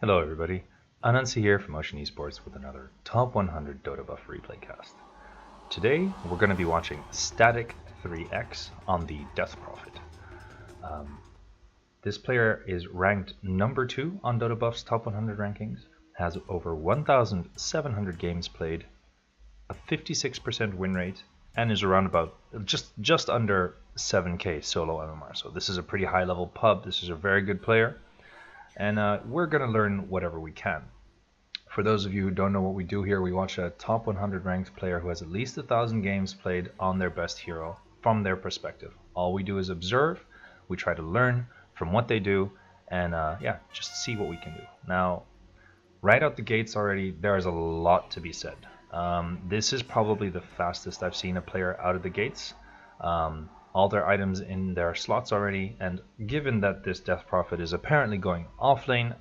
Hello everybody, Anansi here from Ocean Esports with another Top 100 Dotabuff replay cast. Today we're going to be watching Stat1c3X on the Death Prophet. This player is ranked number 2 on Dotabuff's Top 100 rankings, has over 1,700 games played, a 56% win rate, and is around about just under 7k solo MMR. So this is a pretty high level pub. This is a very good player. And we're going to learn whatever we can. For those of you who don't know what we do here, we watch a top 100 ranked player who has at least 1,000 games played on their best hero from their perspective. All we do is observe, we try to learn from what they do, and yeah, just see what we can do. Now, right out the gates already, there is a lot to be said. This is probably the fastest I've seen a player out of the gates. All their items in their slots already, and given that this Death Prophet is apparently going offlane,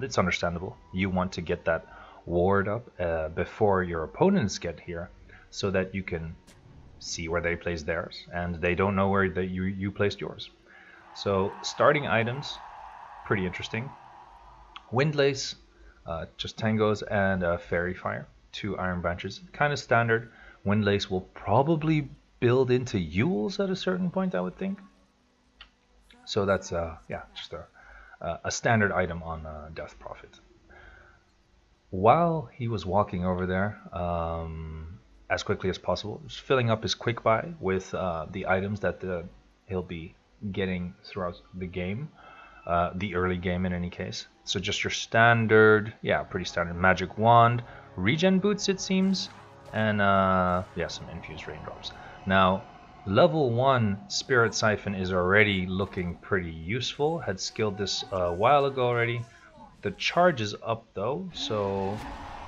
it's understandable. You want to get that ward up before your opponents get here, so that you can see where they place theirs, and they don't know where you placed yours. So starting items, pretty interesting. Windlace, just tangos, and Fairy Fire, 2 Iron Branches, kind of standard. Windlace will probably build into Yules at a certain point, I would think. So that's yeah, just a standard item on Death Prophet. While he was walking over there as quickly as possible, just filling up his quick buy with the items that he'll be getting throughout the game, the early game in any case. So just your standard, yeah, pretty standard magic wand, regen boots it seems, and yeah, some infused raindrops. Now, level 1 Spirit Siphon is already looking pretty useful. Had skilled this a while ago already. The charge is up though, so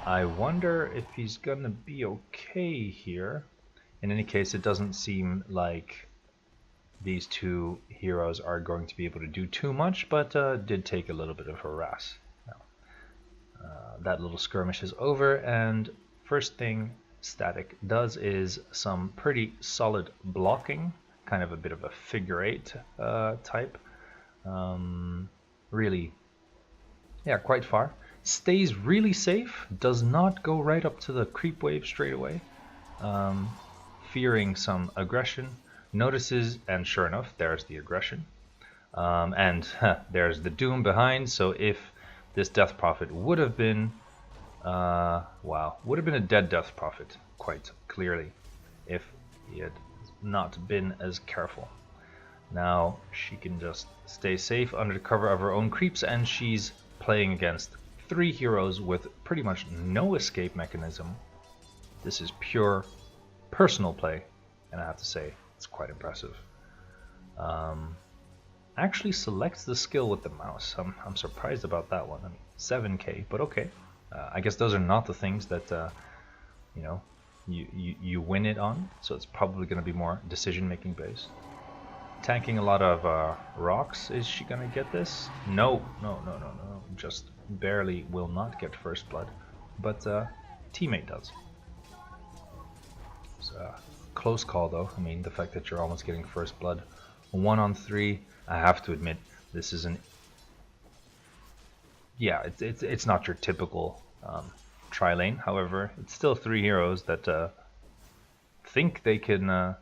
I wonder if he's gonna be okay here. In any case, it doesn't seem like these 2 heroes are going to be able to do too much, but did take a little bit of harass. Now, that little skirmish is over, and first thing Static does is some pretty solid blocking, kind of a bit of a figure 8 type. Really, yeah, quite far. Stays really safe, does not go right up to the creep wave straight away, fearing some aggression. Notices, and sure enough, there's the aggression. And there's the doom behind, so if this Death Prophet would have been wow, would have been a dead Death Prophet, quite clearly, if he had not been as careful. Now she can just stay safe under the cover of her own creeps, and she's playing against 3 heroes with pretty much no escape mechanism. This is pure personal play, and I have to say, it's quite impressive. Actually selects the skill with the mouse. I'm surprised about that one. I mean, 7k, but okay. I guess those are not the things that you know, you win it on, so it's probably going to be more decision-making based. Tanking a lot of rocks. Is she going to get this? No. Just barely will not get first blood, but teammate does. It's a close call though. I mean, the fact that you're almost getting first blood. 1 on 3, I have to admit, this is an... yeah, it's not your typical tri-lane. However, it's still 3 heroes that think they can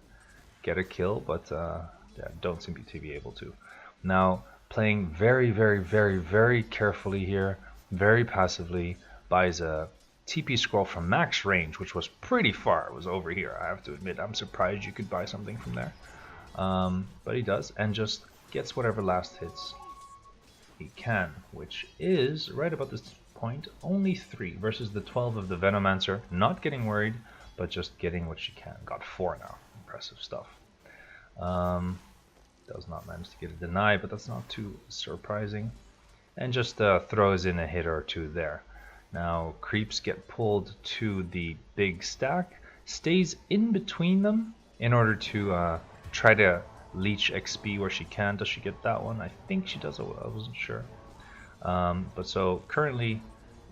get a kill, but yeah, don't seem to be able to. Now, playing very carefully here, very passively, buys a TP scroll from max range, which was pretty far. It was over here, I have to admit. I'm surprised you could buy something from there. But he does, and just gets whatever last hits he can, which is, right about this point, only 3 versus the 12 of the Venomancer. Not getting worried, but just getting what she can. Got 4 now. Impressive stuff. Does not manage to get a deny, but that's not too surprising. And just throws in a hit or 2 there. Now, creeps get pulled to the big stack. Stays in between them in order to try to leech XP where she can. Does she get that one? I think she does. I wasn't sure. But so currently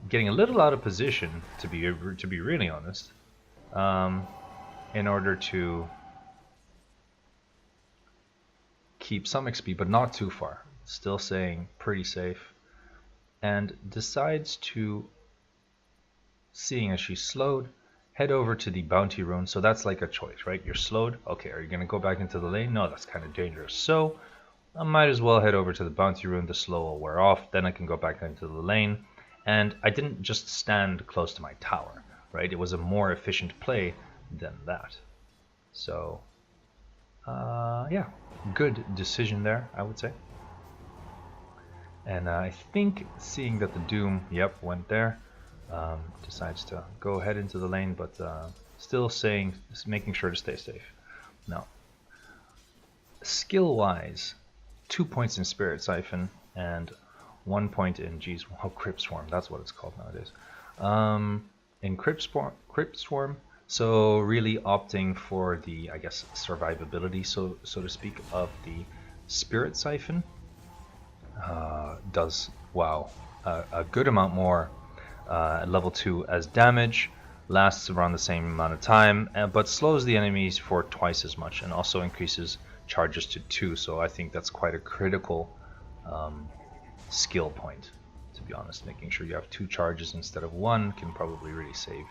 getting a little out of position, to be really honest, in order to keep some XP, but not too far. Still saying pretty safe. and decides to, seeing as she's slowed, head over to the bounty rune. So that's like a choice, right? You're slowed. Okay, are you going to go back into the lane? No, that's kind of dangerous. So I might as well head over to the bounty rune. The slow will wear off. Then I can go back into the lane. And I didn't just stand close to my tower, right? It was a more efficient play than that. So, yeah, good decision there, I would say. And I think seeing that the Doom, yep, went there, decides to go ahead into the lane, but still making sure to stay safe. Now, skill-wise, 2 points in Spirit Siphon and 1 point in Crypt Swarm. That's what it's called nowadays. In Crypt Swarm, so really opting for the, I guess, survivability, so to speak, of the Spirit Siphon. Does a good amount more at level 2 as damage, lasts around the same amount of time, but slows the enemies for twice as much, and also increases charges to 2. So I think that's quite a critical skill point, to be honest. Making sure you have 2 charges instead of 1 can probably really save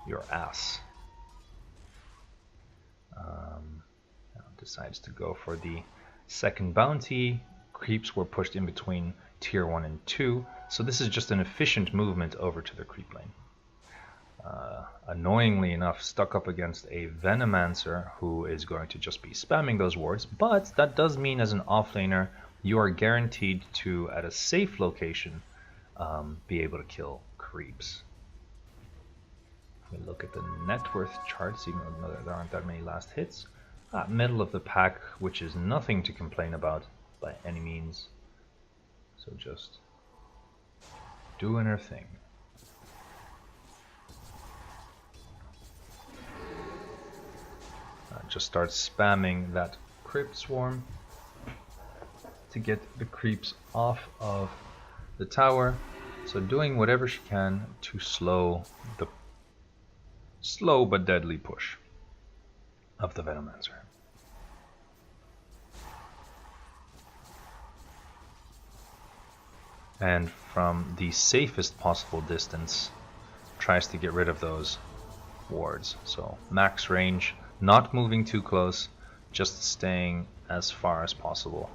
your ass. Decides to go for the second bounty. Creeps were pushed in between tier 1 and 2, so this is just an efficient movement over to the creep lane. Annoyingly enough, stuck up against a Venomancer who is going to just be spamming those wards, but that does mean as an offlaner you are guaranteed to, at a safe location, be able to kill creeps. If we look at the net worth charts, even though there aren't that many last hits, middle of the pack, which is nothing to complain about by any means. So just doing her thing. Just start spamming that Crypt Swarm to get the creeps off of the tower. So doing whatever she can to slow the slow but deadly push of the Venomancer. And from the safest possible distance tries to get rid of those wards. So max range, not moving too close, just staying as far as possible.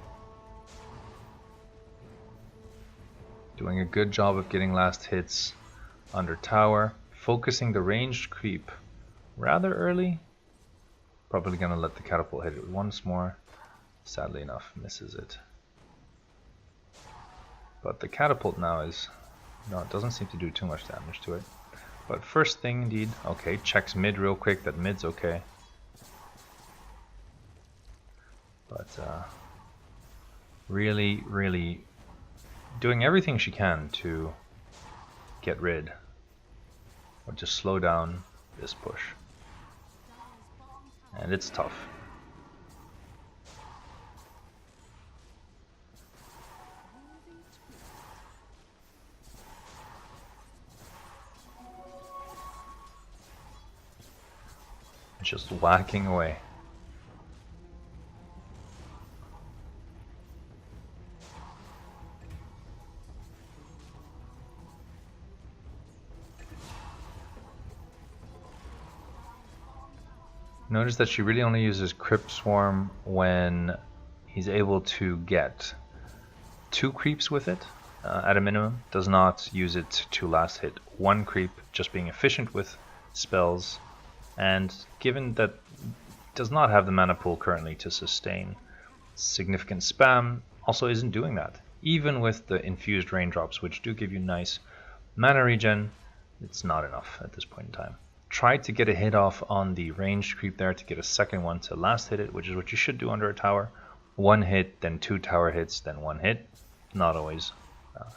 Doing a good job of getting last hits under tower, focusing the ranged creep rather early. Probably gonna let the catapult hit it once more. Sadly enough, misses it. But the catapult now is, no, it doesn't seem to do too much damage to it. But first thing indeed, okay, checks mid real quick, that mid's okay. But really doing everything she can to get rid or just slow down this push. And it's tough. Just whacking away. Notice that she really only uses Crypt Swarm when he's able to get 2 creeps with it at a minimum. Does not use it to last hit 1 creep, just being efficient with spells. And given that does not have the mana pool currently to sustain significant spam, also isn't doing that. Even with the infused raindrops, which do give you nice mana regen, it's not enough at this point in time. Tried to get a hit off on the ranged creep there to get a second one to last hit it, which is what you should do under a tower. 1 hit, then 2 tower hits, then 1 hit. Not always.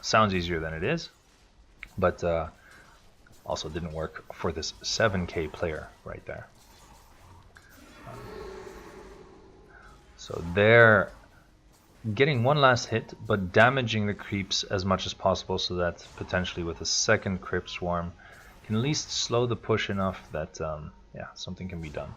Sounds easier than it is, but also didn't work for this 7k player right there. So they're getting 1 last hit, but damaging the creeps as much as possible so that potentially with a second Crypt Swarm can at least slow the push enough that yeah, something can be done.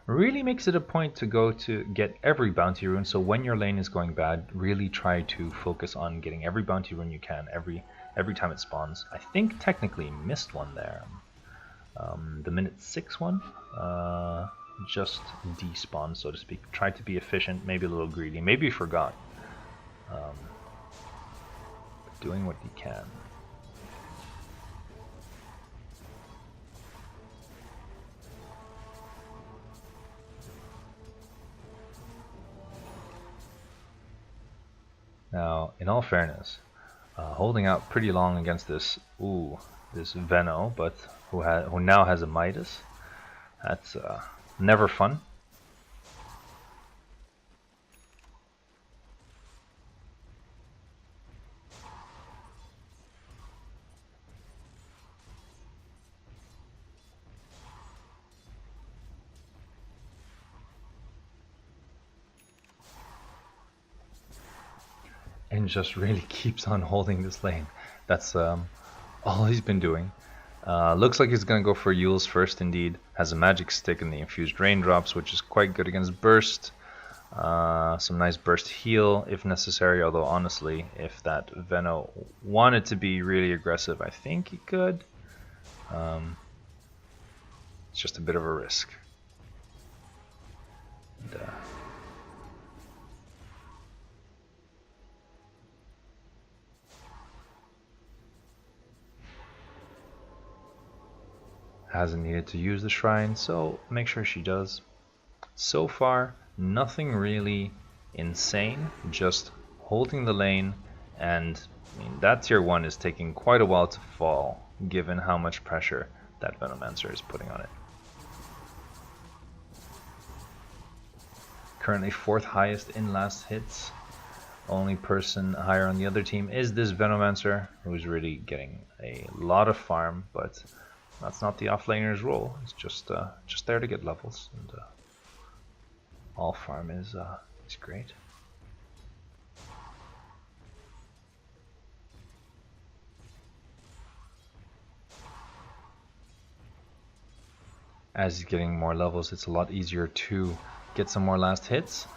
Really makes it a point to go to get every bounty rune, so when your lane is going bad, really try to focus on getting every bounty rune you can, every every time it spawns. I think technically missed one there. The minute 6 one just despawned, so to speak. Tried to be efficient, maybe a little greedy, maybe forgot. Doing what he can. Now, in all fairness, holding out pretty long against this Veno, but who now has a Midas. That's never fun. And just really keeps on holding this lane. That's all he's been doing. Looks like he's gonna go for Yule's first indeed. Has a magic stick and the infused raindrops, which is quite good against burst. Some nice burst heal if necessary, although honestly, if that Veno wanted to be really aggressive, I think he could. It's just a bit of a risk. And, hasn't needed to use the shrine, so make sure she does. So far, nothing really insane, just holding the lane, and I mean, that tier 1 is taking quite a while to fall, given how much pressure that Venomancer is putting on it. Currently 4th highest in last hits. Only person higher on the other team is this Venomancer, who's really getting a lot of farm, but that's not the offlaner's role. It's just there to get levels, and all farm is great. As he's getting more levels, it's a lot easier to get some more last hits.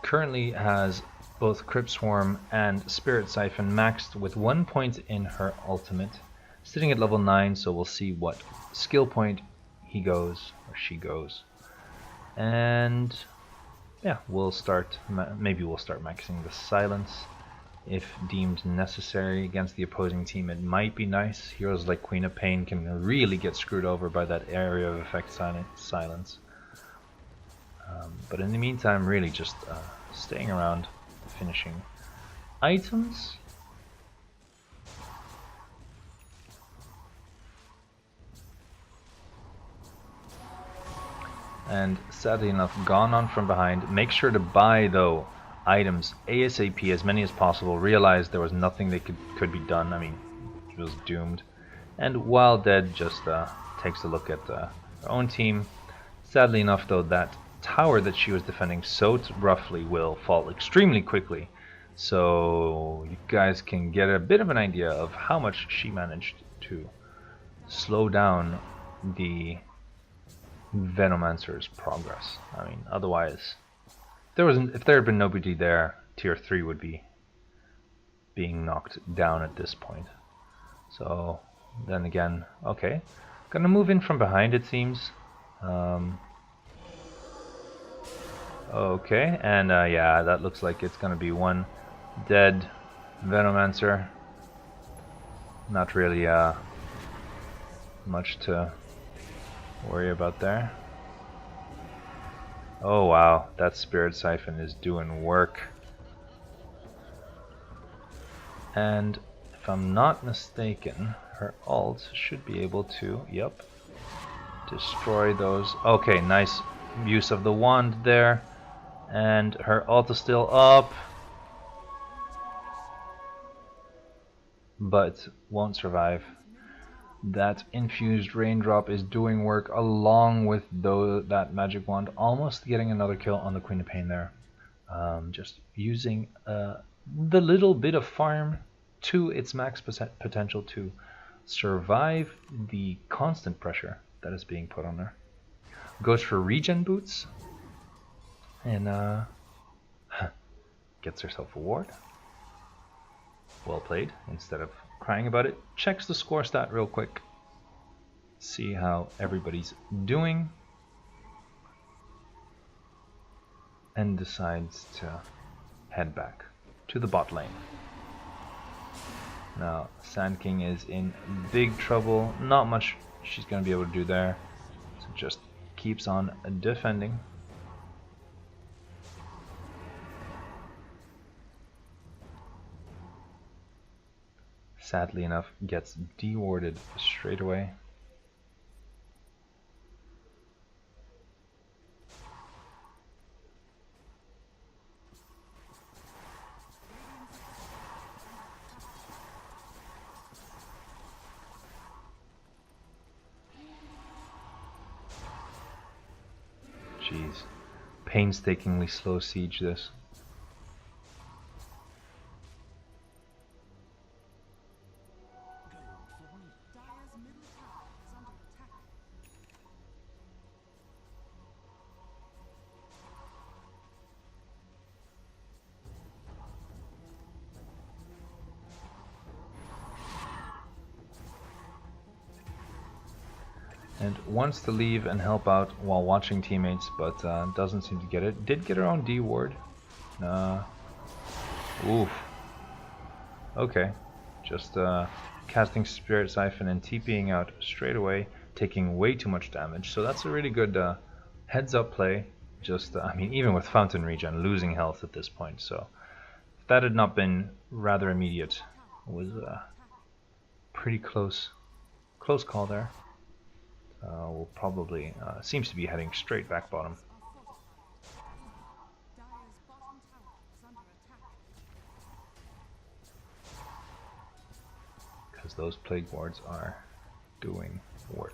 Currently has both Crypt Swarm and Spirit Siphon maxed with 1 point in her ultimate. Sitting at level 9, so we'll see what skill point he goes, or she goes. And yeah, we'll start, maybe we'll start maxing the silence if deemed necessary against the opposing team. It might be nice. Heroes like Queen of Pain can really get screwed over by that area of effect silence. But in the meantime, really just staying around, finishing items. And sadly enough, gone on from behind. Make sure to buy though items ASAP, as many as possible. Realize there was nothing that could be done. I mean, it was doomed. And while dead, just takes a look at her own team. Sadly enough though, that tower that she was defending so roughly will fall extremely quickly. So you guys can get a bit of an idea of how much she managed to slow down the Venomancer's progress. I mean, otherwise, if there had been nobody there, tier 3 would be being knocked down at this point. So then again, okay, gonna move in from behind, it seems. Okay, and yeah, that looks like it's gonna be one dead Venomancer. Not really much to worry about there. Oh wow, that Spirit Siphon is doing work. And if I'm not mistaken, her ult should be able to, yep, destroy those. Okay, nice use of the wand there. And her ult is still up, but won't survive. That infused raindrop is doing work along with that magic wand, almost getting another kill on the Queen of Pain there. Just using the little bit of farm to its max potential to survive the constant pressure that is being put on her. Goes for regen boots and gets herself a ward. Well played, instead of crying about it, checks the score stat real quick, see how everybody's doing, and decides to head back to the bot lane. Now, Sand King is in big trouble. Not much she's going to be able to do there. So just keeps on defending. Sadly enough, gets dewarded straight away. Jeez, painstakingly slow siege this. And wants to leave and help out while watching teammates, but doesn't seem to get it. Did get her own D ward. Oof. Okay. Just casting Spirit Siphon and TPing out straight away, taking way too much damage. So that's a really good heads up play. Just, I mean, even with Fountain Regen, losing health at this point. So if that had not been rather immediate, it was a pretty close call there. Will probably seems to be heading straight back bottom. Because those plague wards are doing work.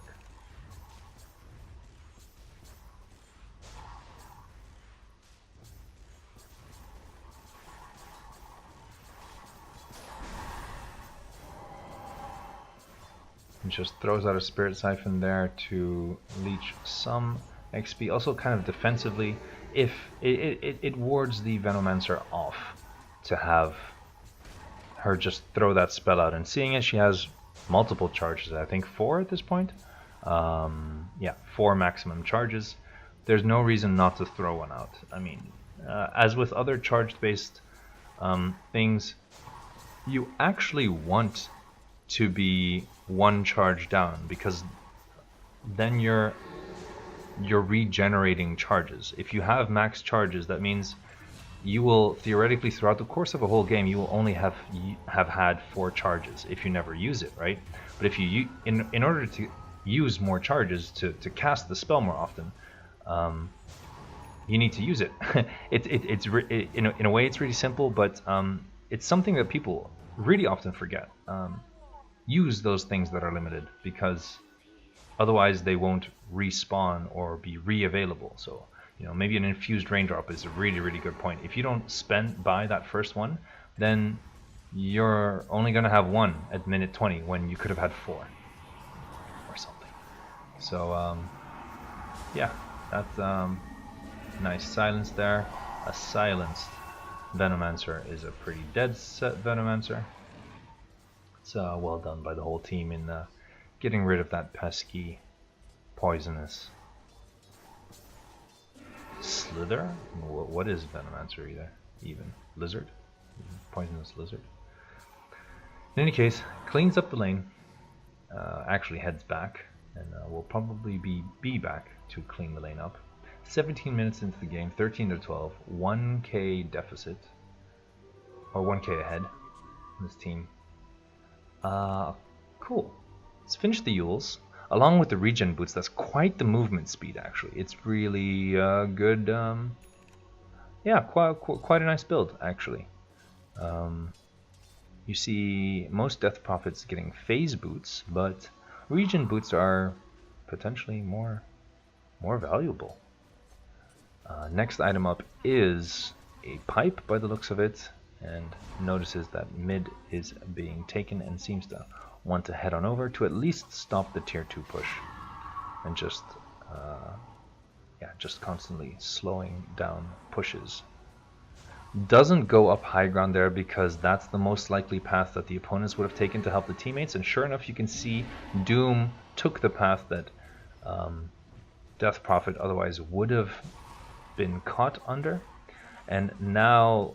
Just throws out a Spirit Siphon there to leech some XP. Also kind of defensively, if it wards the Venomancer off to have her just throw that spell out. And seeing as she has multiple charges, I think 4 at this point. Yeah, 4 maximum charges. There's no reason not to throw one out. I mean, as with other charge-based things, you actually want to be 1 charge down, because then you're regenerating charges. If you have max charges, that means you will theoretically, throughout the course of a whole game, you will only have had 4 charges if you never use it, right? But if you in order to use more charges to cast the spell more often, you need to use it. In a way it's really simple, but it's something that people really often forget. Use those things that are limited, because otherwise they won't respawn or be re-available. So, you know, maybe an infused raindrop is a really good point. If you don't buy that first one, then you're only going to have 1 at minute 20 when you could have had 4 or something. So yeah, that's nice silence there. A silenced Venomancer is a pretty dead set Venomancer. It's well done by the whole team in getting rid of that pesky, poisonous Slither? What is Venomancer even? Lizard? Poisonous lizard? In any case, cleans up the lane, actually heads back, and will probably be back to clean the lane up. 17 minutes into the game, 13-12, 1k deficit, or 1k ahead, this team. Cool. Let's finish the Yules. Along with the regen boots, that's quite the movement speed, actually. It's really good. Yeah, quite a nice build, actually. You see most Death Prophets getting phase boots, but regen boots are potentially more valuable. Next item up is a pipe, by the looks of it, and notices that mid is being taken and seems to want to head on over to at least stop the tier 2 push, and just constantly slowing down pushes. Doesn't go up high ground there because that's the most likely path that the opponents would have taken to help the teammates. And sure enough, you can see Doom took the path that Death Prophet otherwise would have been caught under. And now,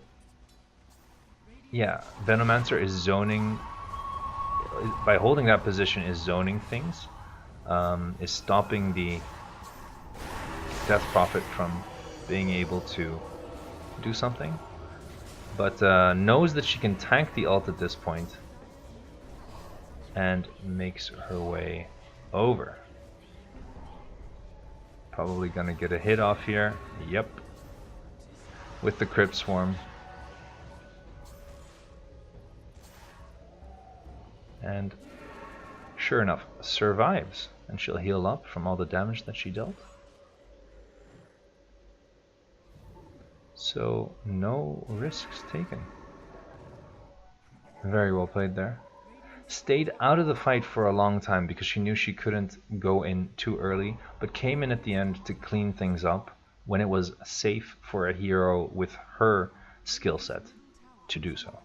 yeah, Venomancer is zoning, by holding that position is zoning things, is stopping the Death Prophet from being able to do something. But knows that she can tank the ult at this point and makes her way over. Probably gonna get a hit off here. Yep. With the Crypt Swarm. And sure enough, survives. And she'll heal up from all the damage that she dealt. So, no risks taken. Very well played there. Stayed out of the fight for a long time because she knew she couldn't go in too early, but came in at the end to clean things up when it was safe for a hero with her skill set to do so.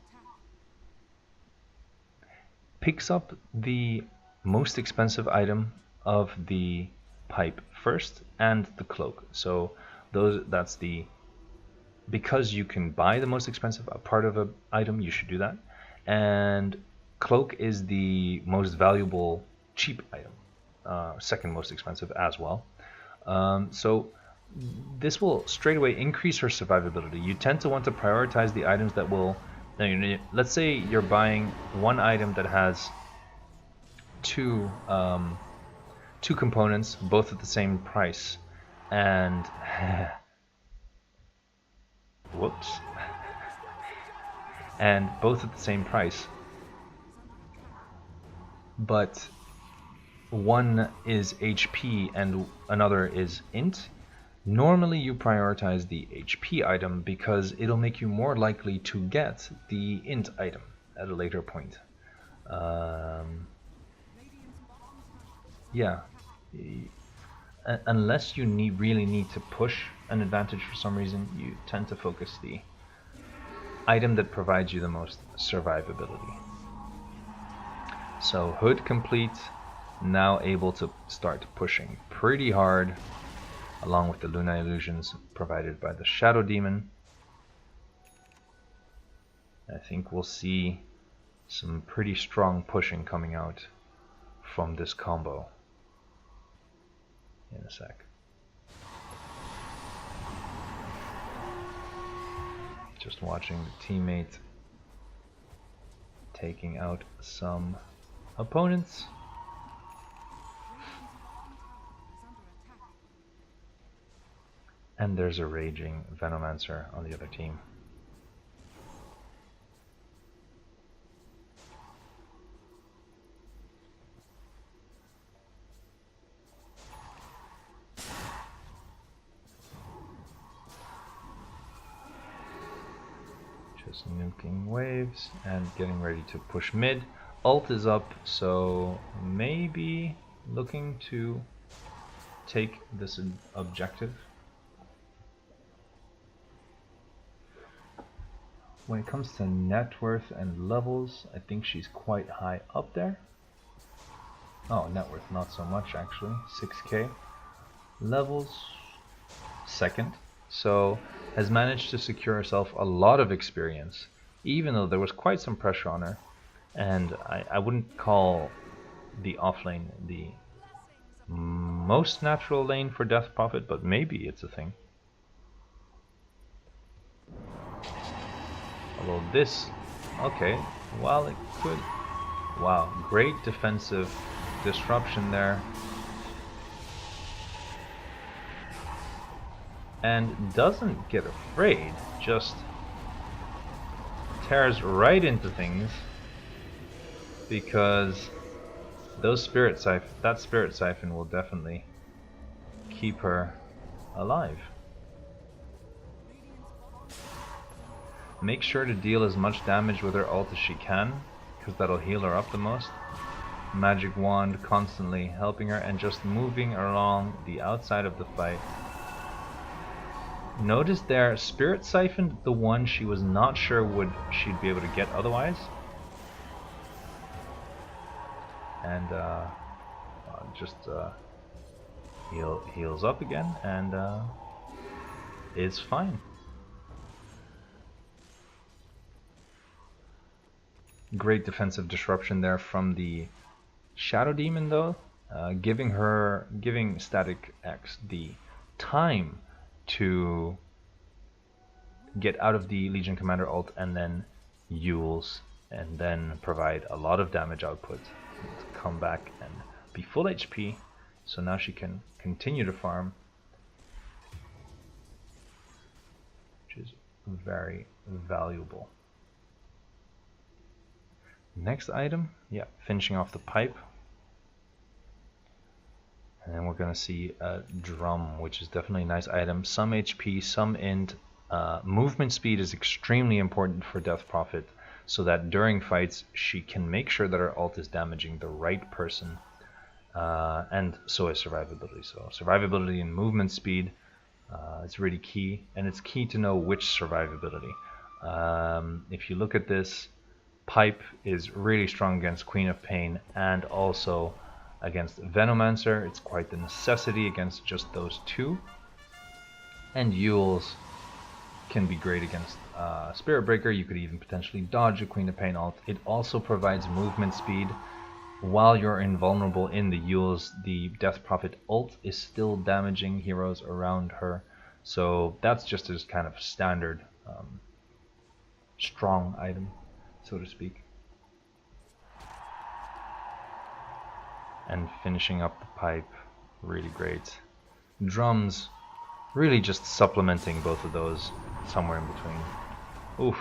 Picks up the most expensive item of the pipe first and the cloak. So that's the, because you can buy the most expensive part of an item, you should do that. And cloak is the most valuable cheap item, second most expensive as well. So this will straight away increase her survivability. You tend to want to prioritize the items that will, let's say you're buying one item that has two components, both at the same price, and whoops, and both at the same price, but one is HP and another is int. Normally you prioritize the HP item because it'll make you more likely to get the int item at a later point. Yeah, unless you really need to push an advantage for some reason, you tend to focus the item that provides you the most survivability. So hood complete, now able to start pushing pretty hard, along with the Luna illusions provided by the Shadow Demon. I think we'll see some pretty strong pushing coming out from this combo in a sec. Just watching the teammate taking out some opponents. And there's a raging Venomancer on the other team. Just nuking waves and getting ready to push mid. Ult is up, so maybe looking to take this objective. When it comes to net worth and levels, I think she's quite high up there. Oh, net worth not so much actually, 6k. Levels, second. So has managed to secure herself a lot of experience, even though there was quite some pressure on her. And I wouldn't call the offlane the most natural lane for Death Prophet, but maybe it's a thing. Although this, okay, while it could, wow, great defensive disruption there. And doesn't get afraid, just tears right into things, because those that spirit siphon will definitely keep her alive. Make sure to deal as much damage with her ult as she can, because that'll heal her up the most. Magic wand constantly helping her and just moving along the outside of the fight. Notice there, Spirit siphoned the one she was not sure she'd be able to get otherwise. And heals up again and is fine. Great defensive disruption there from the Shadow Demon though, giving Stat1c3X the time to get out of the Legion Commander ult and then Yules and then provide a lot of damage output to come back and be full HP, so now she can continue to farm, which is very valuable. Next item, yeah, finishing off the pipe. And then we're going to see a drum, which is definitely a nice item. Some HP, some int. Movement speed is extremely important for Death Prophet, so that during fights she can make sure that her ult is damaging the right person. And so is survivability. So survivability and movement speed is really key, and it's key to know which survivability. If you look at this, Pipe is really strong against Queen of Pain and also against Venomancer. It's quite the necessity against just those two. And Yules can be great against Spirit Breaker. You could even potentially dodge a Queen of Pain ult. It also provides movement speed. While you're invulnerable in the Yules, the Death Prophet ult is still damaging heroes around her. So that's just as kind of standard strong item, so to speak. And finishing up the pipe, really great. Drums, really just supplementing both of those somewhere in between. Oof.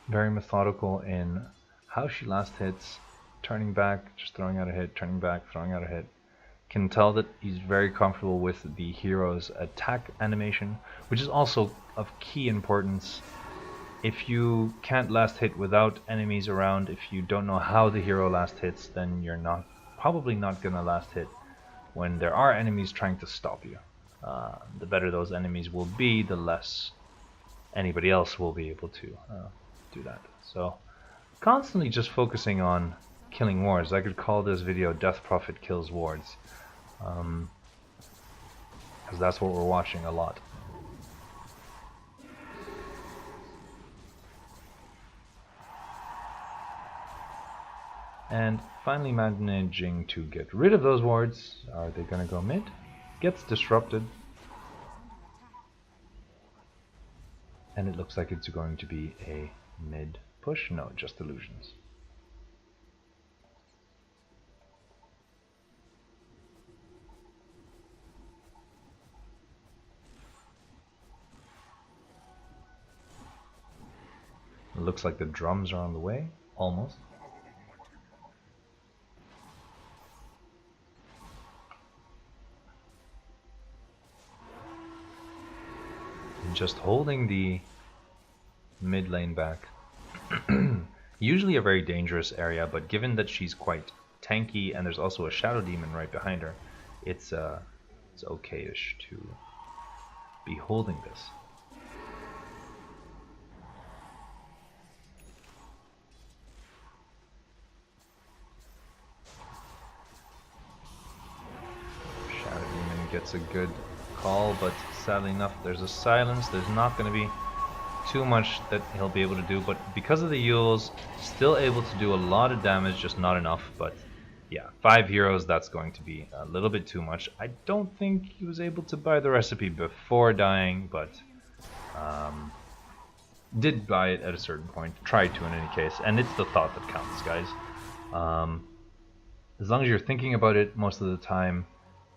Very methodical in how she last hits, turning back, just throwing out a hit, turning back, throwing out a hit. Can tell that he's very comfortable with the hero's attack animation, which is also of key importance. If you can't last hit without enemies around, if you don't know how the hero last hits, then you're probably not gonna last hit when there are enemies trying to stop you. The better those enemies will be, the less anybody else will be able to do that. So constantly just focusing on killing wards. I could call this video Death Prophet Kills Wards, because that's what we're watching a lot. And finally managing to get rid of those wards. Are they gonna go mid? Gets disrupted. And it looks like it's going to be a mid push. No, just illusions. It looks like the drums are on the way, almost. And just holding the mid lane back. Usually a very dangerous area, but given that she's quite tanky and there's also a Shadow Demon right behind her, it's okay-ish to be holding this. Shadow Demon gets a good call, but sadly enough there's a silence. There's not going to be too much that he'll be able to do, but because of the Yules, still able to do a lot of damage, just not enough. But yeah, 5 heroes, that's going to be a little bit too much. I don't think he was able to buy the recipe before dying, but did buy it at a certain point, tried to in any case, and it's the thought that counts, guys. As long as you're thinking about it most of the time,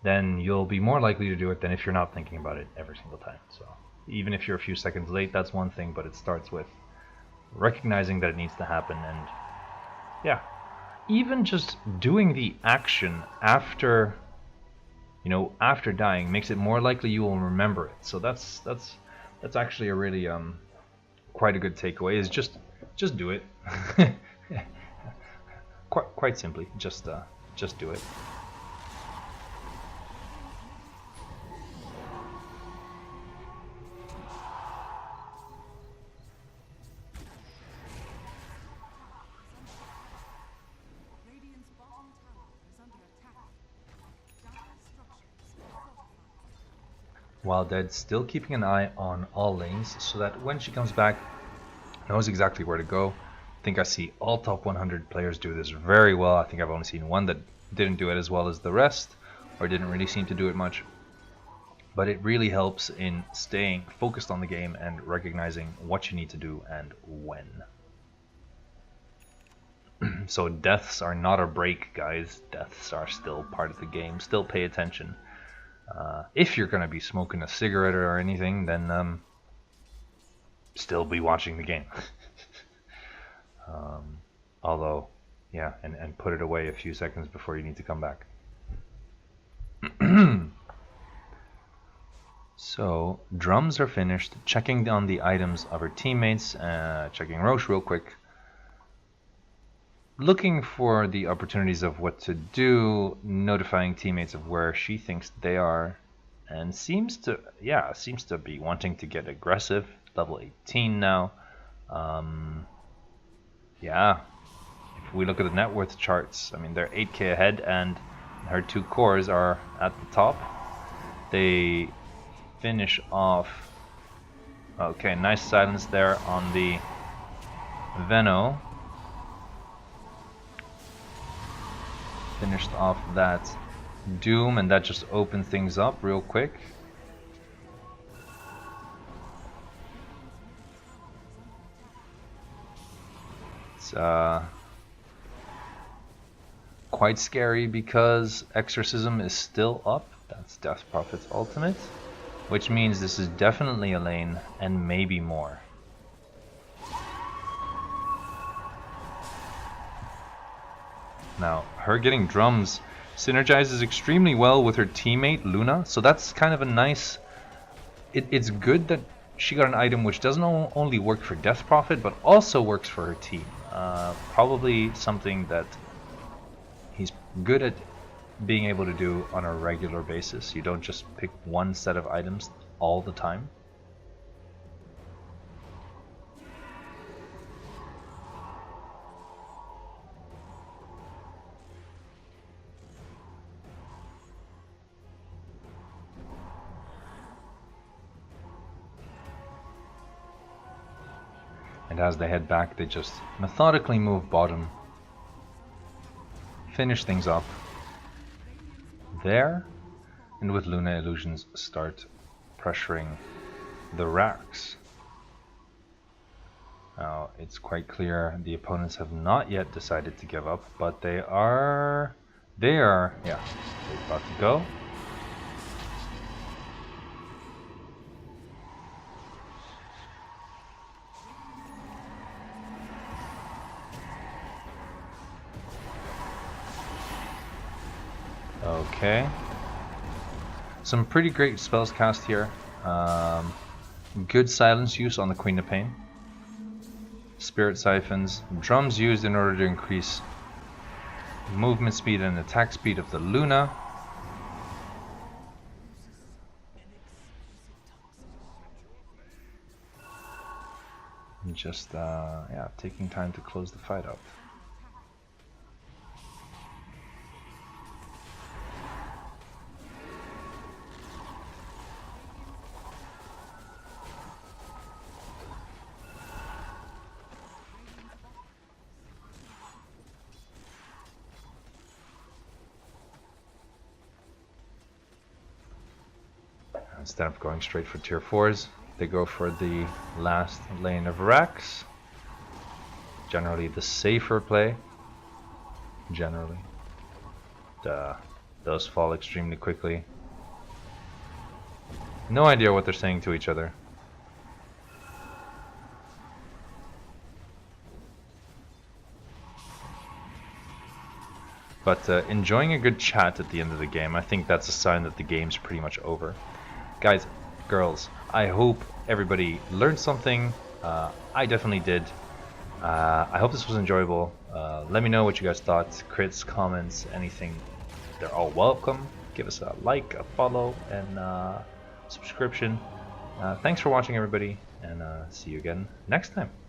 then you'll be more likely to do it than if you're not thinking about it every single time. So even if you're a few seconds late, that's one thing, but it starts with recognizing that it needs to happen. And yeah, even just doing the action after, after dying makes it more likely you will remember it. So that's actually a really quite a good takeaway is just do it. quite simply, just do it. While dead, still keeping an eye on all lanes so that when she comes back, knows exactly where to go. I think I see all top 100 players do this very well. I think I've only seen one that didn't do it as well as the rest, or didn't really seem to do it much. But it really helps in staying focused on the game and recognizing what you need to do and when. So deaths are not a break, guys. Deaths are still part of the game. Still pay attention. If you're going to be smoking a cigarette or anything, then still be watching the game. Although, yeah, and put it away a few seconds before you need to come back. So, drums are finished. Checking on the items of her teammates. Checking Roche real quick. Looking for the opportunities of what to do, notifying teammates of where she thinks they are, and seems to be wanting to get aggressive. Level 18 now. Yeah, if we look at the net worth charts, I mean, they're 8k ahead, and her 2 cores are at the top. They finish off. Okay, nice silence there on the Veno. Finished off that Doom, and that just opened things up real quick. It's quite scary because Exorcism is still up. That's Death Prophet's ultimate, which means this is definitely a lane and maybe more. Now, her getting drums synergizes extremely well with her teammate Luna, so that's kind of a nice... It's good that she got an item which doesn't only work for Death Prophet, but also works for her team. Probably something that he's good at being able to do on a regular basis. You don't just pick one set of items all the time. And as they head back, they just methodically move bottom. Finish things up there. And with Luna Illusions, start pressuring the racks. Now, it's quite clear the opponents have not yet decided to give up, but they're about to go. Okay. Some pretty great spells cast here. Good silence use on the Queen of Pain. Spirit Siphons. Drums used in order to increase movement speed and attack speed of the Luna. And just, taking time to close the fight up. Instead of going straight for tier 4s, they go for the last lane of racks. Generally the safer play. Generally. Those fall extremely quickly. No idea what they're saying to each other. But enjoying a good chat at the end of the game, I think that's a sign that the game's pretty much over. Guys, girls, I hope everybody learned something, I definitely did. I hope this was enjoyable. Let me know what you guys thought. Crits, comments, anything. They're all welcome. Give us a like, a follow, and subscription. Thanks for watching, everybody, and see you again next time.